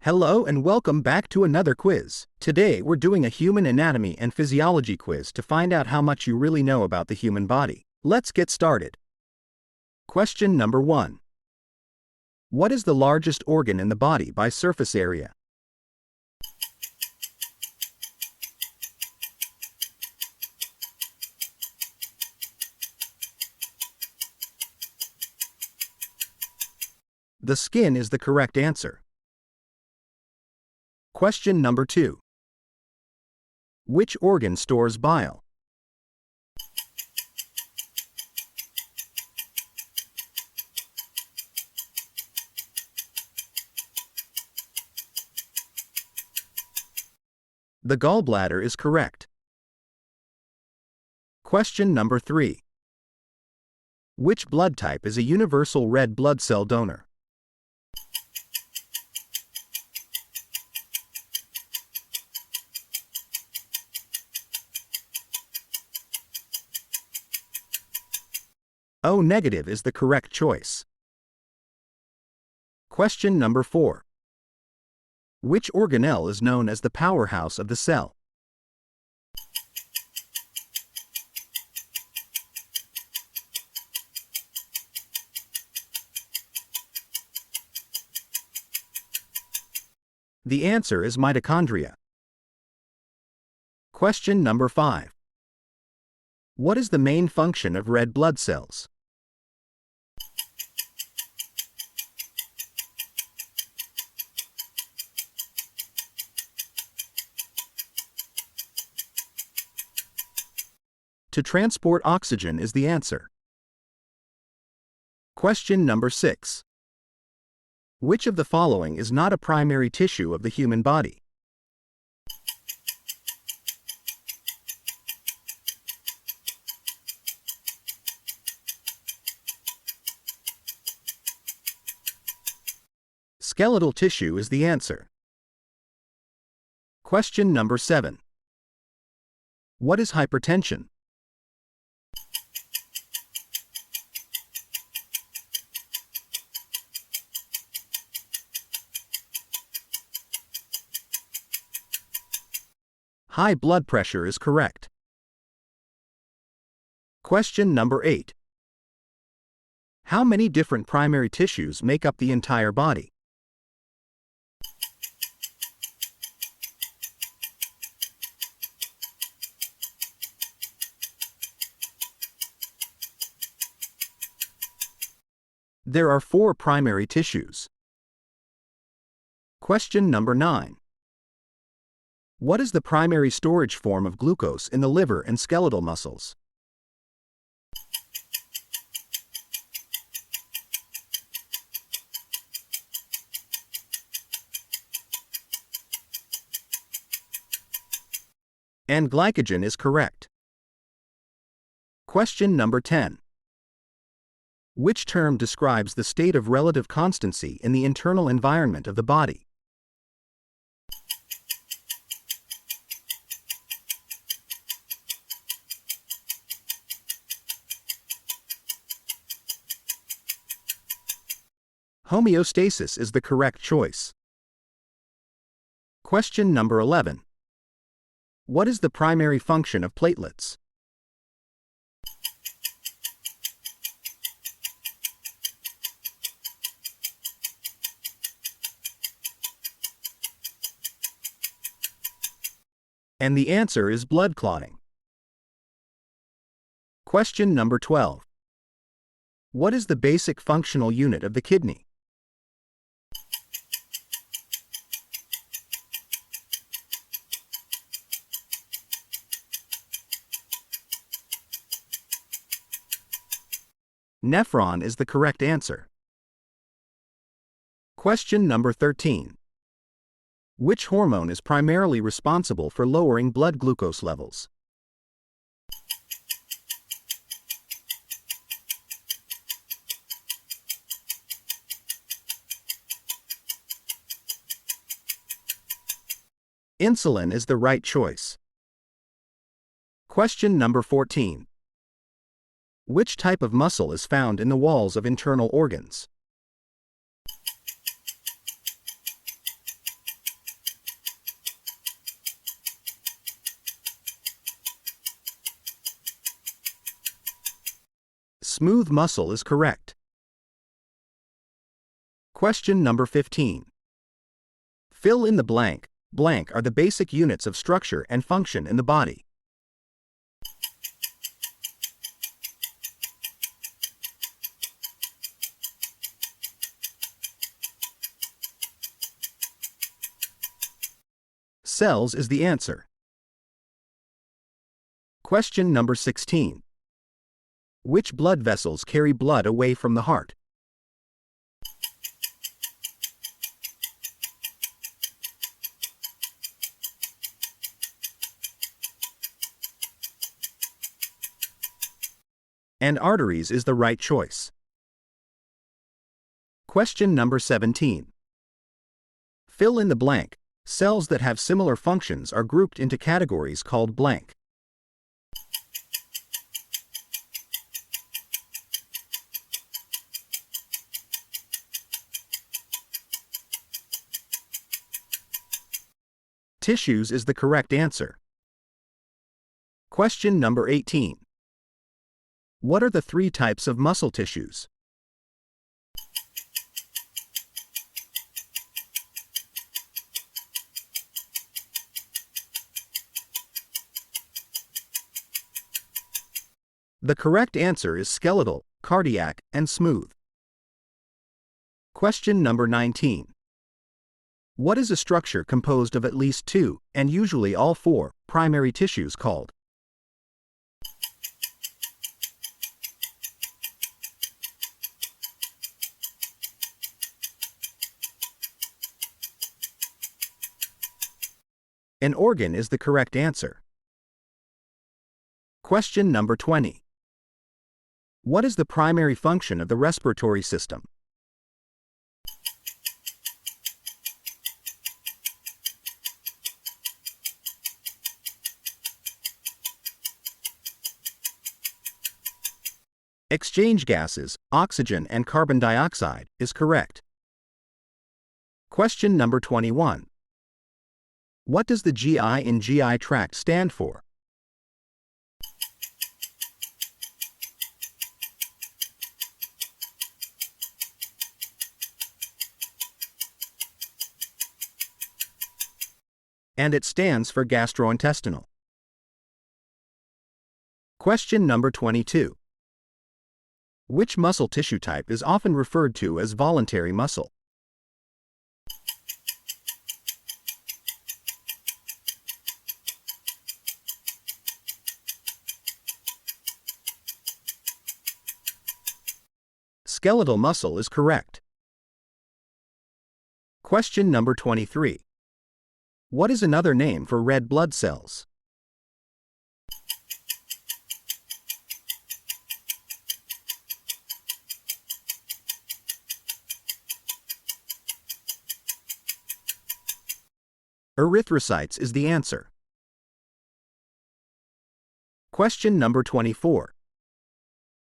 Hello and welcome back to another quiz. Today we're doing a human anatomy and physiology quiz to find out how much you really know about the human body. Let's get started. Question number 1. What is the largest organ in the body by surface area? The skin is the correct answer. Question number 2. Which organ stores bile? The gallbladder is correct. Question number 3. Which blood type is a universal red blood cell donor? O negative is the correct choice. Question number 4. Which organelle is known as the powerhouse of the cell? The answer is mitochondria. Question number 5. What is the main function of red blood cells? To transport oxygen is the answer. Question number 6. Which of the following is not a primary tissue of the human body? Skeletal tissue is the answer. Question number 7. What is hypertension? High blood pressure is correct. Question number 8. How many different primary tissues make up the entire body? There are 4 primary tissues. Question number 9. What is the primary storage form of glucose in the liver and skeletal muscles? And glycogen is correct. Question number 10. Which term describes the state of relative constancy in the internal environment of the body? Homeostasis is the correct choice. Question number 11. What is the primary function of platelets? And the answer is blood clotting. Question number 12. What is the basic functional unit of the kidney? Nephron is the correct answer. Question number 13. Which hormone is primarily responsible for lowering blood glucose levels? Insulin is the right choice. Question number 14. Which type of muscle is found in the walls of internal organs? Smooth muscle is correct. Question number 15. Fill in the blank. Blank are the basic units of structure and function in the body. Cells is the answer. Question number 16. Which blood vessels carry blood away from the heart? And arteries is the right choice. Question number 17. Fill in the blank. Cells that have similar functions are grouped into categories called blank. Tissues is the correct answer. Question number 18. What are the three types of muscle tissues? The correct answer is skeletal, cardiac, and smooth. Question number 19. What is a structure composed of at least two, and usually all four, primary tissues called? An organ is the correct answer. Question number 20. What is the primary function of the respiratory system? Exchange gases, oxygen and carbon dioxide, is correct. Question number 21. What does the GI in GI tract stand for? And it stands for gastrointestinal. Question number 22. Which muscle tissue type is often referred to as voluntary muscle? Skeletal muscle is correct. Question number 23. What is another name for red blood cells? Erythrocytes is the answer. Question number 24.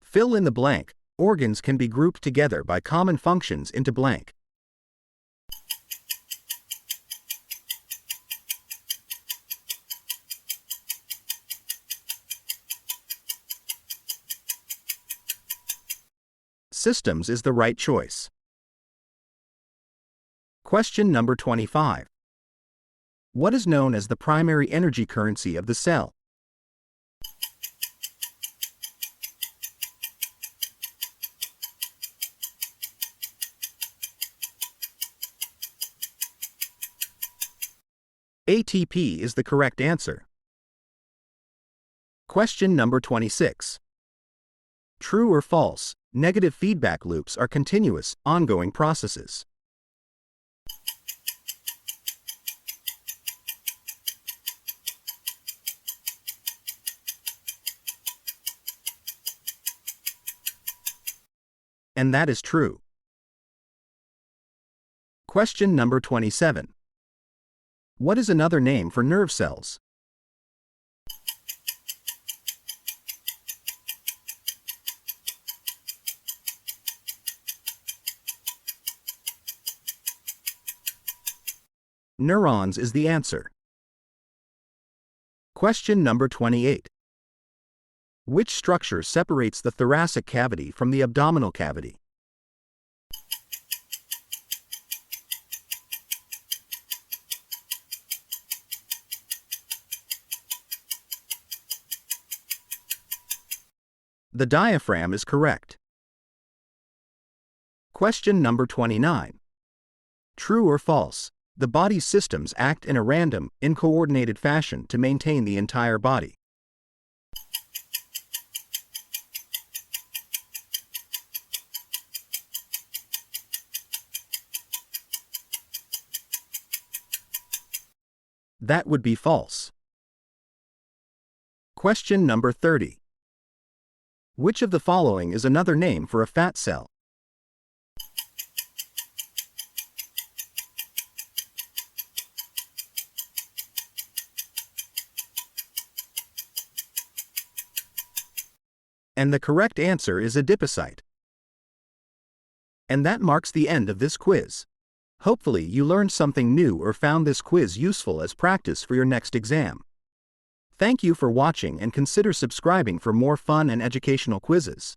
Fill in the blank. Organs can be grouped together by common functions into blank. Systems is the right choice. Question number 25. What is known as the primary energy currency of the cell? ATP is the correct answer. Question number 26. True or false, negative feedback loops are continuous, ongoing processes. And that is true. Question number 27. What is another name for nerve cells? Neurons is the answer. Question number 28. Which structure separates the thoracic cavity from the abdominal cavity? The diaphragm is correct. Question number 29. True or false? The body's systems act in a random, uncoordinated fashion to maintain the entire body. That would be false. Question number 30. Which of the following is another name for a fat cell? And the correct answer is adipocyte. And that marks the end of this quiz. Hopefully you learned something new or found this quiz useful as practice for your next exam. Thank you for watching and consider subscribing for more fun and educational quizzes.